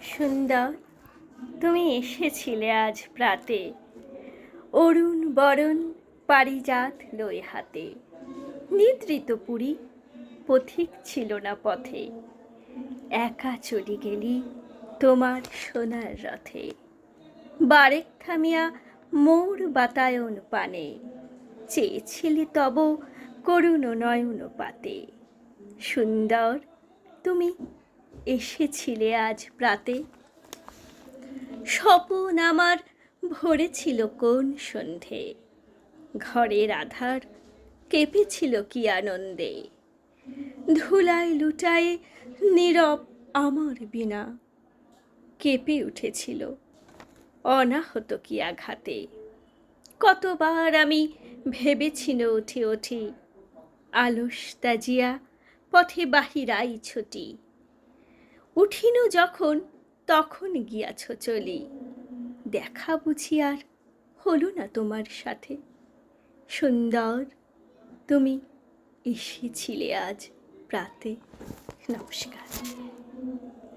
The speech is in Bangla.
সুন্দর, তুমি এসেছিলে আজ প্রাতে, অরুণ বরণ পারিজাত লই হাতে। নিদ্রিত পুরী পথিক ছিল না পথে, একা চলি গেলি তোমার সোনার রথে। বারেক থামিয়া মোর বাতায়ন পানে, চেয়েছিলি তব করুণ নয়ন পাতে। সুন্দর, তুমি এসেছিলে আজ প্রাতে। স্বপন আমার ভরেছিল কোন সন্ধে, ঘরের আধার কেঁপেছিল কি আনন্দে। ধুলায় লুটায়ে নীরব আমার বিনা, কেঁপে উঠেছিল অনাহত কি আঘাতে। কতবার আমি ভেবেছিল উঠি উঠি, আলস তাজিয়া পথে বাহিরাই ছুটি। উঠিনু যখন তখন গিয়াছ চলি, দেখা বুঝি আর হলো না তোমার সাথে। সুন্দর, তুমি এসেছিলে আজ প্রাতে। নমস্কার।